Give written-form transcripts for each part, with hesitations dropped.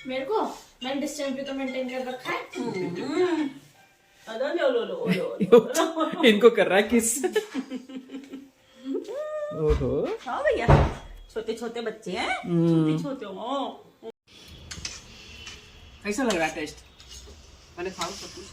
मेरे को मैंने डिस्टेंस भी तो मेंटेन कर रखा है। अरे लो। इनको कर रहा है किस। ओहो हाँ भैया, छोटे छोटे बच्चे हैं, छोटे छोटे हो। कैसा लग रहा है टेस्ट? मैंने खाओ सब कुछ।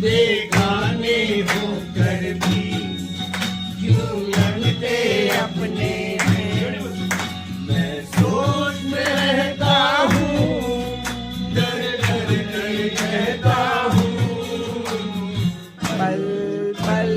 बेगाने होकर भी क्यों लगते अपने हैं। मैं सोच में रहता हूँ, डर डर कर कहता हूँ। पल पल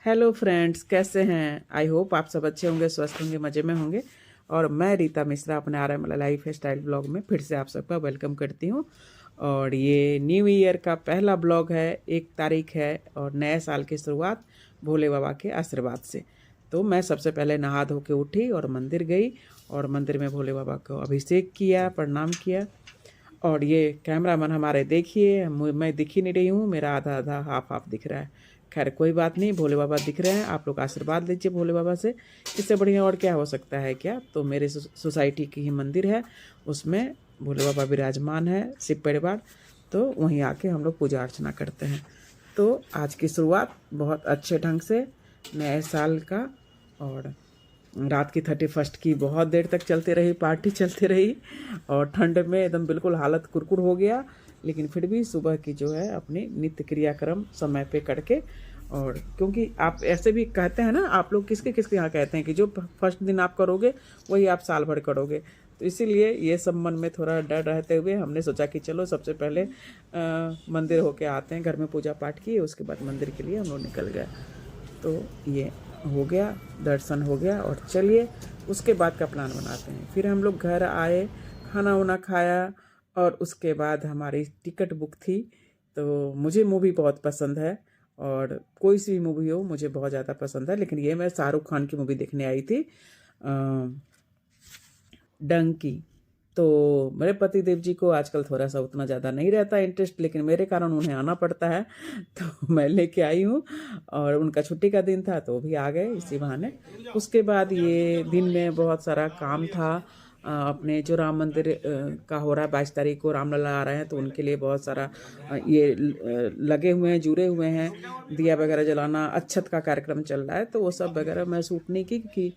हेलो फ्रेंड्स, कैसे हैं? आई होप आप सब अच्छे होंगे, स्वस्थ होंगे, मज़े में होंगे। और मैं रीता मिश्रा अपने आरएमएल लाइफ स्टाइल ब्लॉग में फिर से आप सबका वेलकम करती हूँ। और ये न्यू ईयर का पहला ब्लॉग है, 1 तारीख है और नए साल की शुरुआत भोले बाबा के आशीर्वाद से। तो मैं सबसे पहले नहा धो के उठी और मंदिर गई और मंदिर में भोले बाबा को अभिषेक किया, प्रणाम किया। और ये कैमरामैन हमारे देखिए, मैं दिख ही नहीं रही हूँ, मेरा आधा आधा हाफ हाफ दिख रहा है। खैर कोई बात नहीं, भोले बाबा दिख रहे हैं, आप लोग आशीर्वाद लीजिए भोले बाबा से। इससे बढ़िया और क्या हो सकता है क्या। तो मेरे सोसाइटी की ही मंदिर है, उसमें भोले बाबा विराजमान है, शिव परिवार। तो वहीं आके हम लोग पूजा अर्चना करते हैं। तो आज की शुरुआत बहुत अच्छे ढंग से नए साल का, और रात की 31 की बहुत देर तक चलती रही, पार्टी चलती रही और ठंड में एकदम बिल्कुल हालत कुरकुर हो गया। लेकिन फिर भी सुबह की जो है अपनी नित्य क्रियाक्रम समय पे करके, और क्योंकि आप ऐसे भी कहते हैं ना, आप लोग किसके किसके यहाँ कहते हैं कि जो फर्स्ट दिन आप करोगे वही आप साल भर करोगे। तो इसीलिए ये सब मन में थोड़ा डर रहते हुए हमने सोचा कि चलो सबसे पहले मंदिर होके आते हैं। घर में पूजा पाठ किए, उसके बाद मंदिर के लिए हम लोग निकल गए। तो ये हो गया, दर्शन हो गया, और चलिए उसके बाद का प्लान बनाते हैं। फिर हम लोग घर आए, खाना वाना खाया, और उसके बाद हमारी टिकट बुक थी। तो मुझे मूवी बहुत पसंद है, और कोई सी भी मूवी हो मुझे बहुत ज़्यादा पसंद है। लेकिन ये मैं शाहरुख खान की मूवी देखने आई थी, डंकी। तो मेरे पति देव जी को आजकल थोड़ा सा उतना ज़्यादा नहीं रहता इंटरेस्ट, लेकिन मेरे कारण उन्हें आना पड़ता है। तो मैं लेके आई हूँ, और उनका छुट्टी का दिन था तो भी आ गए इसी बहाने। उसके बाद ये दिन में बहुत सारा काम था। अपने जो राम मंदिर का हो रहा है, 22 तारीख को रामलला आ रहे हैं, तो उनके लिए बहुत सारा ये लगे हुए हैं, जुड़े हुए हैं। दिया वगैरह जलाना, अच्छत का कार्यक्रम चल रहा है। तो वो सब वगैरह मैं शूट नहीं की, क्योंकि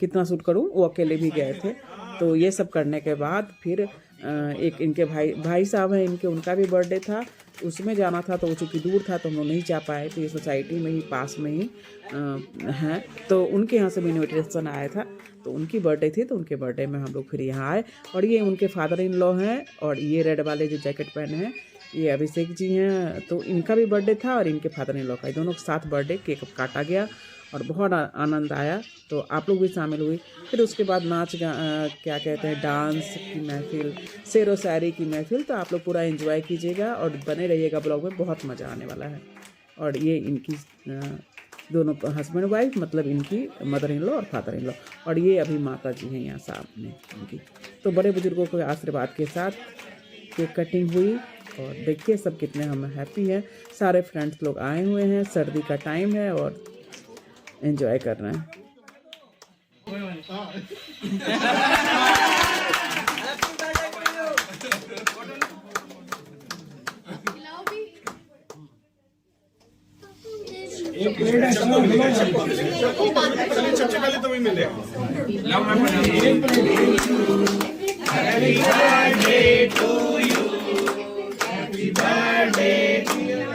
कितना शूट करूं, वो अकेले भी गए थे। तो ये सब करने के बाद फिर एक इनके भाई साहब हैं इनके, उनका भी बर्थडे था, उसमें जाना था। तो वो चूँकि दूर था तो हम लोग नहीं जा पाए। तो ये सोसाइटी में ही पास में ही हैं, तो उनके यहाँ से भी इन्विटेशन आया था। तो उनकी बर्थडे थी, तो उनके बर्थडे में हम लोग फिर यहाँ आए। और ये उनके फादर इन लॉ हैं, और ये रेड वाले जो जैकेट पहने हैं ये अभिषेक जी हैं। तो इनका भी बर्थडे था और इनके फादर इन लॉ का, दोनों के साथ बर्थडे केक काटा गया और बहुत आनंद आया। तो आप लोग भी शामिल हुई। फिर उसके बाद नाच क्या कहते हैं, डांस की महफिल, शेर व शायरी की महफिल। तो आप लोग पूरा एंजॉय कीजिएगा और बने रहिएगा ब्लॉग में, बहुत मज़ा आने वाला है। और ये इनकी दोनों हस्बैंड वाइफ, मतलब इनकी मदर इन लॉ और फादर इन लॉ, और ये अभी माता जी हैं यहाँ सामने इनकी। तो बड़े बुजुर्गों के आशीर्वाद के साथ केक कटिंग हुई, और देखिए सब कितने हम हैप्पी हैं। सारे फ्रेंड्स लोग आए हुए हैं, सर्दी का टाइम है और एंजॉय कर रहे हैं। सबसे पहले तो वही मिलेगा।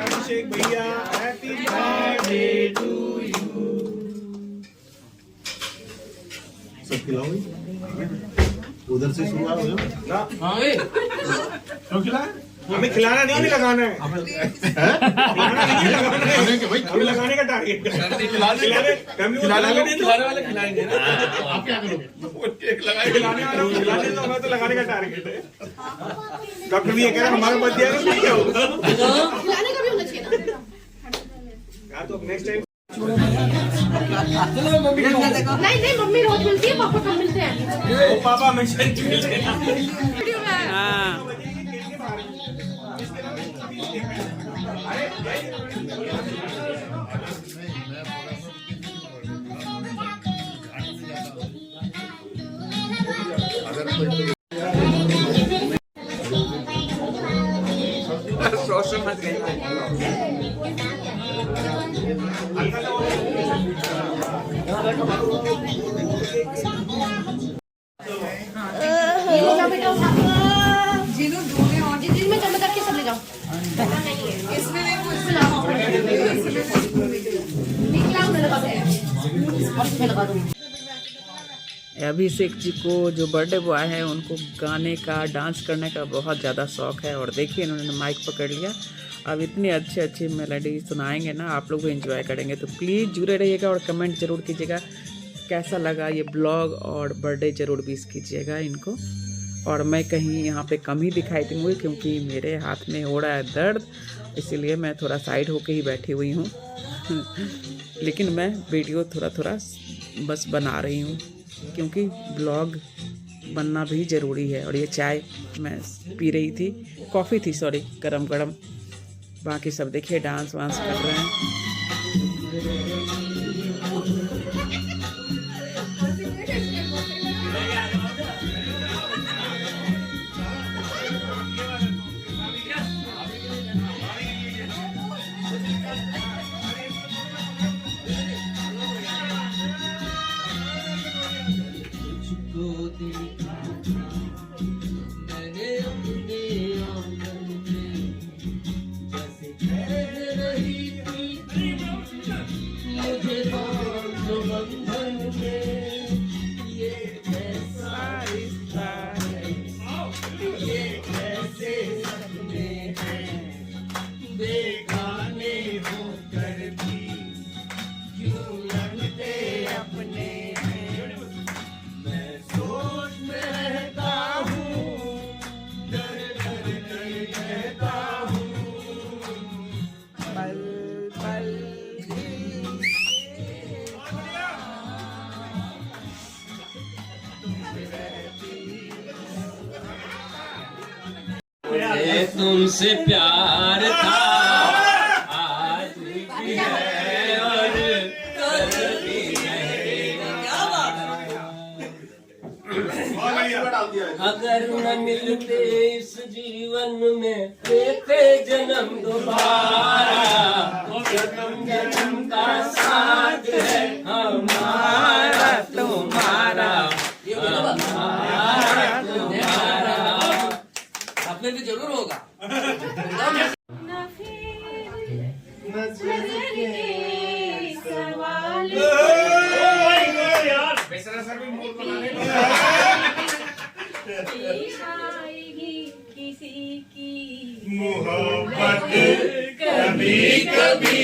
अभिषेक भैया, हैप्पी बर्थडे टू यू। सब खिलाओ, उधर से शुरुआत हो जाओ। क्यों खिलाए? हमें खिलाना नहीं, हमें लगाना है। खिलाना नहीं है, लगाना है। हमें लगाने का टारगेट है। खिलाने वाले खिलाएंगे ना। आप क्या करोगे? खिलाने वाले खिलाने, तो हमें तो लगाने का टारगेट है। डॉक्टर भी ये कह रहे हैं हमारा बच दिया तो क्या होगा? खिलाने का भी होना चाहिए ना। या तो नेक्स्ट टाइम नहीं नहीं, मम्मी रोज मिलती है, पापा कम मिलते हैं। पापा हमेशा मिलते हैं। हाँ सोच समझ गई। जिसमें जब तक के सब ले जाओ। अभिषेक जी को जो बर्थडे बॉय है उनको गाने का डांस करने का बहुत ज़्यादा शौक है, और देखिए इन्होंने माइक पकड़ लिया। अब इतनी अच्छी अच्छी मेलोडी सुनाएंगे ना, आप लोग भी एंजॉय करेंगे। तो प्लीज़ जुड़े रहिएगा और कमेंट ज़रूर कीजिएगा कैसा लगा ये ब्लॉग, और बर्थडे ज़रूर विश कीजिएगा इनको। और मैं कहीं यहाँ पे कम ही दिखाई दूँगी क्योंकि मेरे हाथ में हो रहा है दर्द, इसीलिए मैं थोड़ा साइड होके ही बैठी हुई हूँ। लेकिन मैं वीडियो थोड़ा थोड़ा बस बना रही हूँ क्योंकि ब्लॉग बनना भी ज़रूरी है। और ये चाय मैं पी रही थी, कॉफ़ी थी सॉरी, गरम गरम। बाकी सब देखिए डांस वांस कर रहे हैं। तुमसे प्यार था आज भी है और कल भी रहेगा। अगर न मिलते इस जीवन में देते जन्म दोबारा, जन्म जन्म का साथ है हमारा तुम्हारा, हमारा तुम्हारा। अपने भी जरूर होगा। किसी की मोहब्बत कभी कभी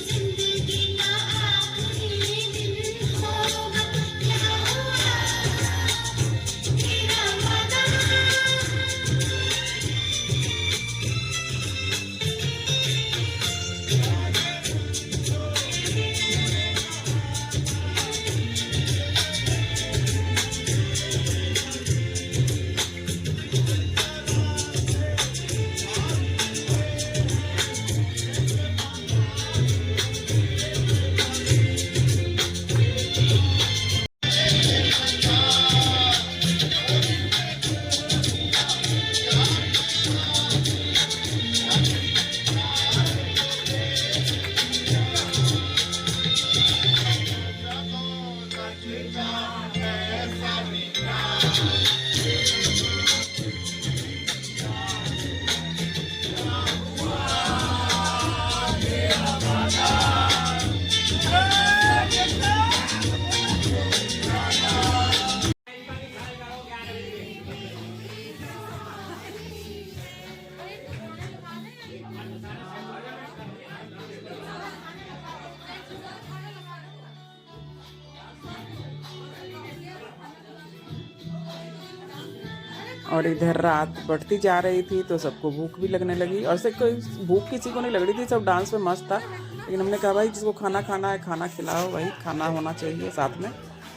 जिंदगी का आखिरी दिन हो। और इधर रात बढ़ती जा रही थी तो सबको भूख भी लगने लगी, और से कोई भूख किसी को नहीं लग रही थी, सब डांस में मस्त था। लेकिन हमने कहा भाई जिसको खाना खाना है खाना खिलाओ, भाई खाना होना चाहिए साथ में,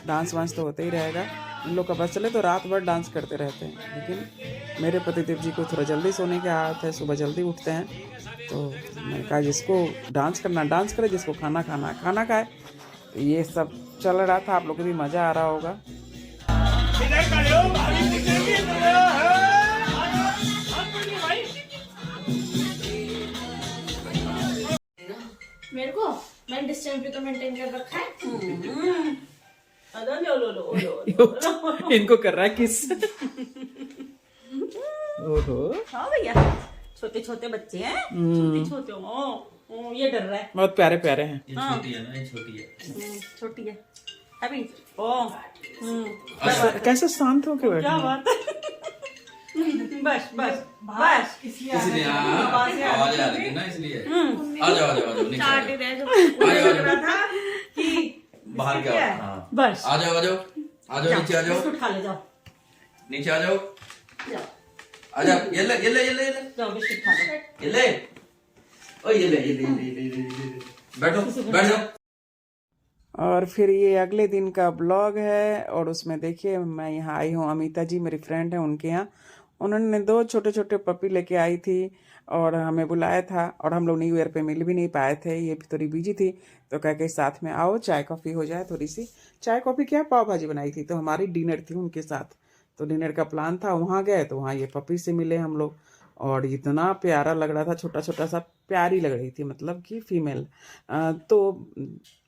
डांस वांस तो होते ही रहेगा। इन लोग का बस चले तो रात भर डांस करते रहते हैं, लेकिन मेरे पतिदेव जी को थोड़ा जल्दी सोने की आदत है, सुबह जल्दी उठते हैं। तो मैंने कहा जिसको डांस करना डांस करे, जिसको खाना खाना खाना खाए। तो ये सब चल रहा था, आप लोगों को भी मज़ा आ रहा होगा। मेरे को मैंने डिस्टेंस भी तो मेंटेन कर रखा है। अदर लो इनको कर रहा है किस। ओहो हाँ भैया, छोटे छोटे बच्चे हैं, छोटे छोटे हो, ये डर रहा है। बहुत प्यारे प्यारे हैं। ये छोटी है ना, ये छोटी है। छोटी है अभी। ओ कैसे शांत हो के बैठे क्या हैं? बात है। बस बस बस इसलिए आवाज आ रही थी ना, इसलिए आ जाओ आ जाओ आ जाओ, नीचे आ जाओ। बाहर क्या, हाँ बस आ जाओ आ जाओ आ जाओ, नीचे आ जाओ, बिस्कुट खा ले जाओ, नीचे आ जाओ जाओ आ जाओ, ये ले ये ले ये ले ये ले जाओ, बिस्कुट खा लो। ये ले, ओ ये ले ये ले ये ले ये ले, बैठो बैठ जाओ। और फिर ये अगले दिन का ब्लॉग है, और उसमें देखिए मैं यहाँ आई हूँ, अमिता जी मेरी फ्रेंड है, उनके यहाँ उन्होंने 2 छोटे छोटे पपी लेके आई थी और हमें बुलाया था, और हम लोग न्यू ईयर पे मिल भी नहीं पाए थे, ये भी थोड़ी बिजी थी। तो कह के साथ में आओ चाय कॉफ़ी हो जाए, थोड़ी सी चाय कॉफ़ी क्या पाव भाजी बनाई थी, तो हमारी डिनर थी उनके साथ। तो डिनर का प्लान था, वहाँ गए तो वहाँ ये पपी से मिले हम लोग, और इतना प्यारा लग रहा था, छोटा छोटा सा, प्यारी लग रही थी, मतलब कि फीमेल। तो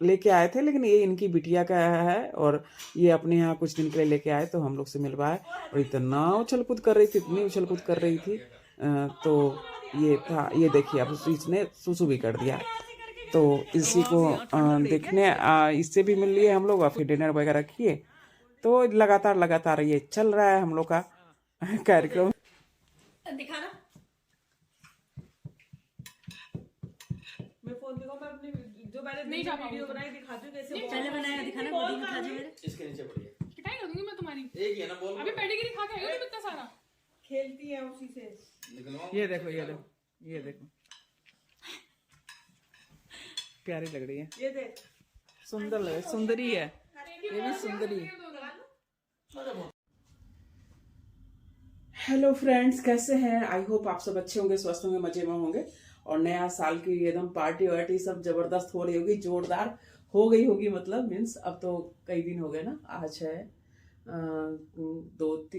लेके आए थे, लेकिन ये इनकी बिटिया का है, और ये अपने यहाँ कुछ दिन के लिए लेके आए तो हम लोग से मिलवाए, और इतना उछल कूद कर रही थी, इतनी उछल कूद कर रही थी। तो ये था, ये देखिए अब इसने सुसु भी कर दिया। तो इसी को देखने इससे भी मिल लिए हम लोग, और फिर डिनर वगैरह किए। तो लगातार ये चल रहा है हम लोग का कार्यक्रम। दिखाना मैं फोन दिखाऊं, मैं अपनी जो मैंने नहीं जा वीडियो बनाई दिखाती हूँ कैसे पहले बनाया, दिखाना बॉडी दिखा दो मेरे। इसके नीचे पड़िए, पिटाई कर दूंगी मैं तुम्हारी। एक ही है ना, बोल अभी पेडिग्री खा के आएगा तुम इतना सारा। खेलती है उसी से। निकलवाओ। ये देखो ये देखो ये देखो, प्यारी लग रही है, ये देख, सुंदर लग, सुंदरी है, ये भी सुंदरी। हेलो फ्रेंड्स, कैसे हैं? आई होप आप सब अच्छे होंगे, स्वस्थ होंगे, मजे में होंगे। और नया साल की एकदम पार्टी वार्टी सब जबरदस्त हो रही होगी, जोरदार हो गई होगी, मतलब मीन्स अब तो कई दिन हो गए ना, आज है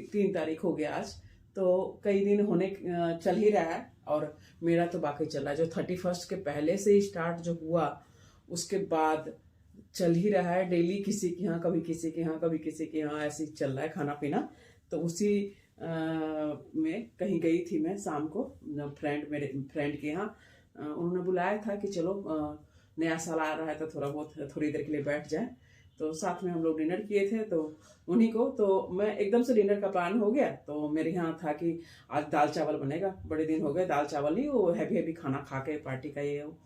3 तारीख हो गया आज, तो कई दिन होने चल ही रहा है। और मेरा तो बाकी चल रहा है, जो 31 के पहले से ही स्टार्ट जो हुआ उसके बाद चल ही रहा है, डेली किसी के यहाँ कभी किसी के यहाँ कभी किसी के यहाँ, ऐसे ही चल रहा है खाना पीना। तो उसी में कहीं गई थी मैं शाम को, मेरे फ्रेंड के यहाँ उन्होंने बुलाया था कि चलो नया साल आ रहा है तो थोड़ी देर के लिए बैठ जाए। तो साथ में हम लोग डिनर किए थे, तो उन्हीं को, तो मैं एकदम से डिनर का प्लान हो गया। तो मेरे यहाँ था कि आज दाल चावल बनेगा, बड़े दिन हो गए दाल चावल नहीं, वो हैवी खाना खा के पार्टी का ये हो,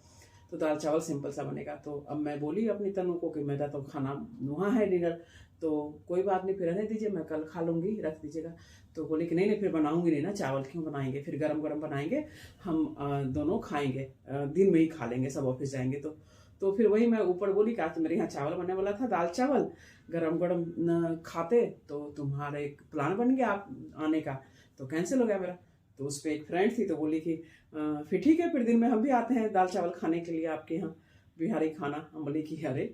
तो दाल चावल सिंपल सा बनेगा। तो अब मैं बोली अपनी तनु को कि मेरा तो खाना वहाँ है डिनर, तो कोई बात नहीं, फिर रहने दीजिए, मैं कल खा लूँगी, रख दीजिएगा। तो बोली कि नहीं फिर बनाऊंगी नहीं ना, चावल क्यों बनाएंगे, फिर गरम गरम बनाएंगे, हम दोनों खाएंगे, दिन में ही खा लेंगे, सब ऑफिस जाएंगे। तो फिर वही मैं ऊपर बोली कि आज तो मेरे यहाँ चावल बनने वाला था, दाल चावल गरम गरम खाते, तो तुम्हारा एक प्लान बन गया आप आने का, तो कैंसिल हो गया मेरा। तो उस पर एक फ्रेंड थी, तो बोली कि फिर ठीक है, फिर दिन में हम भी आते हैं दाल चावल खाने के लिए आपके यहाँ, बिहारी खाना। हम बोले कि अरे,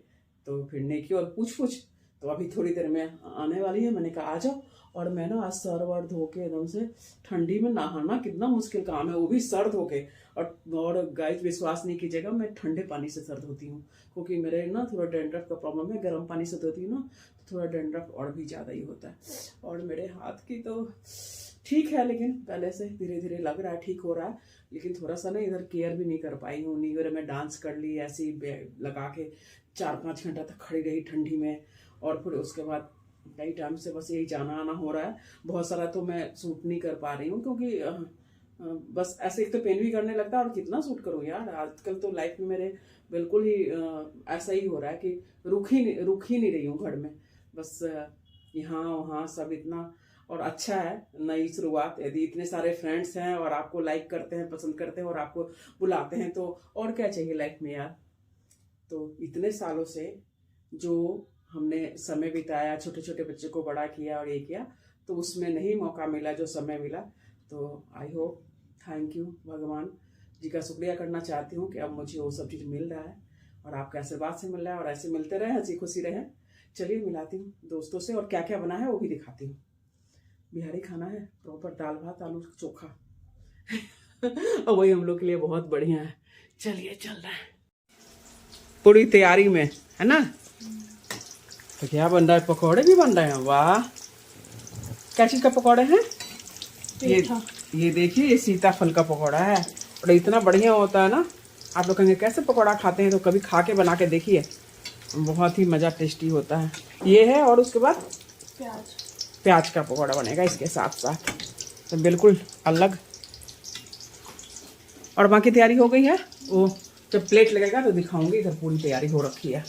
तो फिर नेकी और पूछ तो अभी थोड़ी देर में आने वाली है। मैंने कहा आ जाओ। और मैं ना आज सर वर धो के एकदम से, ठंडी में नहाना कितना मुश्किल काम है, वो भी सर धो के। और गाइस विश्वास नहीं कीजिएगा, मैं ठंडे पानी से सर धोती हूँ, क्योंकि मेरे ना थोड़ा डैंड्रफ का प्रॉब्लम है। गर्म पानी से धोती हूँ ना तो थोड़ा डैंड्रफ और भी ज़्यादा ही होता है। और मेरे हाथ की तो ठीक है, लेकिन पहले से धीरे धीरे लग रहा है ठीक हो रहा है, लेकिन थोड़ा सा ना इधर केयर भी नहीं कर पाई हूँ। न्यू ईयर में डांस कर ली, ऐसे ही लगा के 4-5 घंटा तक खड़ी रही ठंडी में, और फिर उसके बाद कई टाइम से बस यही जाना आना हो रहा है। बहुत सारा तो मैं सूट नहीं कर पा रही हूँ, क्योंकि बस ऐसे एक तो पेन भी करने लगता है, और कितना सूट करूँ यार। आजकल तो लाइफ में मेरे बिल्कुल ही ऐसा ही हो रहा है कि रुक ही नहीं रही हूँ घर में, बस यहाँ वहाँ सब इतना। और अच्छा है, नई शुरुआत। यदि इतने सारे फ्रेंड्स हैं और आपको लाइक करते हैं, पसंद करते हैं और आपको बुलाते हैं तो और क्या चाहिए लाइफ में यार। तो इतने सालों से जो हमने समय बिताया, छोटे छोटे बच्चे को बड़ा किया और ये किया, तो उसमें नहीं मौका मिला जो समय मिला। तो आई होप, थैंक यू भगवान जी का शुक्रिया करना चाहती हूँ कि अब मुझे वो सब चीज़ मिल रहा है और आपके आशीर्वाद से मिल रहा है और ऐसे मिलते रहे, हंसी खुशी रहे। चलिए मिलाती हूँ दोस्तों से और क्या क्या बना है वो भी दिखाती हूँ। बिहारी खाना है, प्रॉपर दाल भात आलू चोखा और वही हम लोग के लिए बहुत बढ़िया है। चलिए चल रहा है, पूरी तैयारी में है ना। तो क्या बन रहा है? पकौड़े भी बन रहे हैं। वाह, क्या चीज़ का पकौड़े हैं? ये देखिए, ये सीताफल का पकौड़ा है और इतना बढ़िया होता है ना। आप लोग कहेंगे कैसे पकौड़ा खाते हैं, तो कभी खा के बना के देखिए, बहुत ही मज़ा टेस्टी होता है। ये है और उसके बाद प्याज का पकौड़ा बनेगा इसके साथ साथ, तो बिल्कुल अलग। और बाकी तैयारी हो गई है, वो जब प्लेट लगेगा तो दिखाऊंगी। इधर पूरी तैयारी हो रखी है।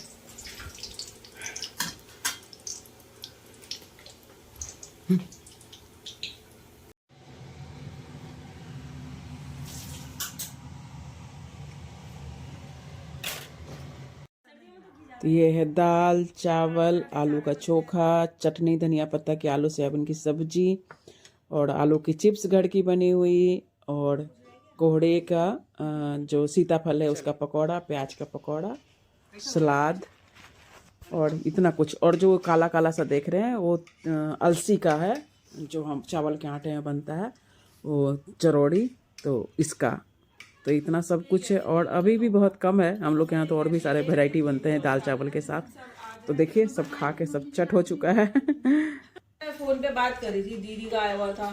तो ये है दाल चावल, आलू का चोखा, चटनी, धनिया पत्ता की आलू सोयाबीन की सब्जी और आलू की चिप्स घर की बनी हुई, और कोहड़े का जो सीताफल है उसका पकौड़ा, प्याज का पकौड़ा, सलाद और इतना कुछ। और जो काला काला सा देख रहे हैं वो अलसी का है, जो हम चावल के आटे में बनता है, वो चरौड़ी, तो इसका। तो इतना सब कुछ है और अभी भी बहुत कम है। हम लोग के यहाँ तो और भी सारे वैरायटी बनते हैं दाल चावल के साथ। तो देखिए सब खा के सब चट हो चुका है। फोन पे बात करी थी, दीदी का आया हुआ था,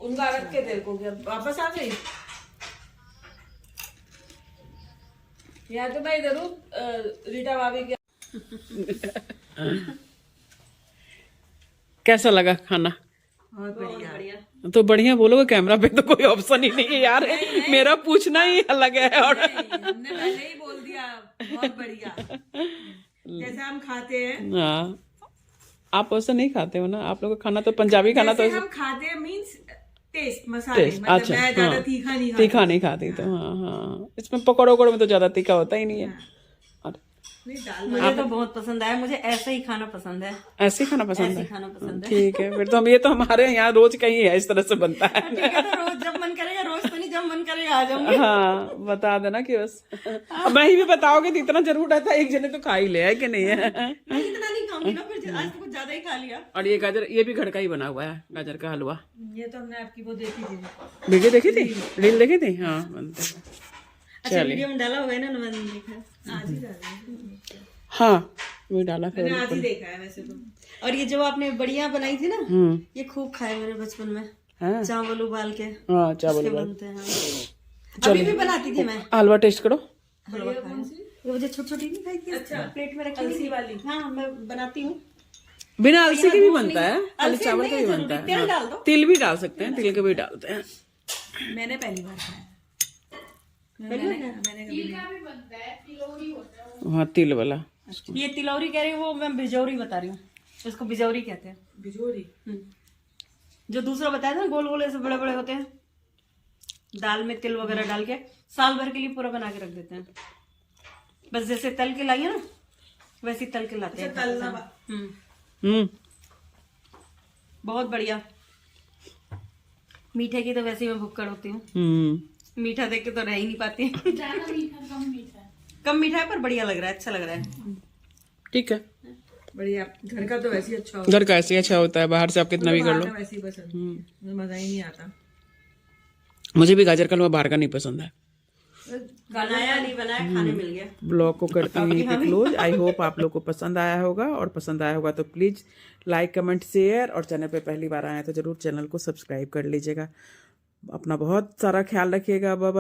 उनका रख के तेरे को क्या वापस आ गई? या तो मैं इधर हूँ, रीटा भाभी के। कैसा लगा खाना? बहुत बढ़िया। तो बढ़िया बोलोगे, कैमरा पे तो कोई ऑप्शन ही नहीं है यार। मेरा पूछना ही अलग है। और हमने पहले ही बोल दिया बहुत बढ़िया, जैसे हम खाते हैं। हाँ, आप ऐसा नहीं खाते हो ना, आप लोग का खाना तो पंजाबी खाना तो हम खाते हैं, मीन्स टेस्ट मसाले। मतलब अच्छा, मैं ज्यादा हाँ, तीखा नहीं खाती तो हाँ, इसमें पकौड़े वकौड़े में तो ज्यादा तीखा होता ही नहीं है। मुझे तो बहुत पसंद आया, मुझे ऐसा ही खाना पसंद है। ऐसे ही खाना पसंद है? खाना पसंद है। ठीक है, फिर तो हम, ये तो हमारे यहाँ रोज का ही है, इस तरह से बनता है। ठीक है, तो रोज जब मन करेगा, रोज तो नहीं, जब मन करेगा आ जाऊंगी। हाँ, बता देना कि बस अब मैं ही भी बताओगे तो इतना जरूर रहता है, एक जने तो खा ही ले, है कि नहीं है? मैं इतना नहीं खाऊंगी ना, फिर आज तो कुछ ज्यादा ही खा लिया। और ये गाजर, ये भी घर का ही बना हुआ है, गाजर का हलवा। ये तो हमने आपकी वो देखी थी, वीडियो देखी थी, रील देखी थी। हाँ, बनते हैं। अच्छा वीडियो में डाला होगा ना, मैंने देखा, आज ही डाला। हाँ, वो डाला फिर। मैंने आज ही देखा है वैसे तो। और ये जो आपने बढ़िया बनाई थी ना, ये खूब खाए मैंने बचपन में। हाँ, चावल उबाल के। हाँ, चावल बनते हैं। अभी भी बनाती थी मैं। हलवा टेस्ट करो। हलवा ये मुझे छोटी छोटी नहीं खाई थी। अच्छा, प्लेट में रखी अलसी वाली। हाँ, मैं बनाती हूँ। बिना अलसी के भी बनता है, अलसी चावल का भी बनता है। तेल डाल दो। तिल भी डाल सकते हैं, तिल के भी डालते हैं। मैंने पहली बार खाया। हाँ, तिल वाला। ये तिलौरी कह रही हूँ, वो मैं बिजौरी बता रही हूँ, इसको बिजौरी कहते हैं। बिजौरी जो दूसरा बताया था ना, गोल गोल ऐसे बड़े बड़े होते हैं, दाल में तिल वगैरह डाल के साल भर के लिए पूरा बना के रख देते हैं। बस जैसे तल के लाइए ना, वैसे ही तल के लाते हैं। बहुत बढ़िया। मीठे की तो वैसे ही मैं भुक्कड़ होती हूँ, मीठा देख के तो रह ही नहीं पाती। कम मीठा है पर बढ़िया लग रहा है, अच्छा लग रहा है। ठीक है, बढ़िया। घर का तो वैसे ही अच्छा होता घर का ऐसे अच्छा होता है, बाहर से आप कितना भी कर लो। वैसे ही पसंद, मजा ही नहीं आता। मुझे भी गाजर का हलवा बाहर का नहीं पसंद है। बनाया नहीं बनाया, खाने मिल गया। ब्लॉग को करते हैं क्लोज। आई होप आप लोग को पसंद आया होगा, और पसंद आया होगा तो प्लीज लाइक कमेंट शेयर, और चैनल पे पहली बार आए तो जरूर चैनल को सब्सक्राइब कर लीजिएगा। अपना बहुत सारा ख्याल रखिएगा। Bye bye.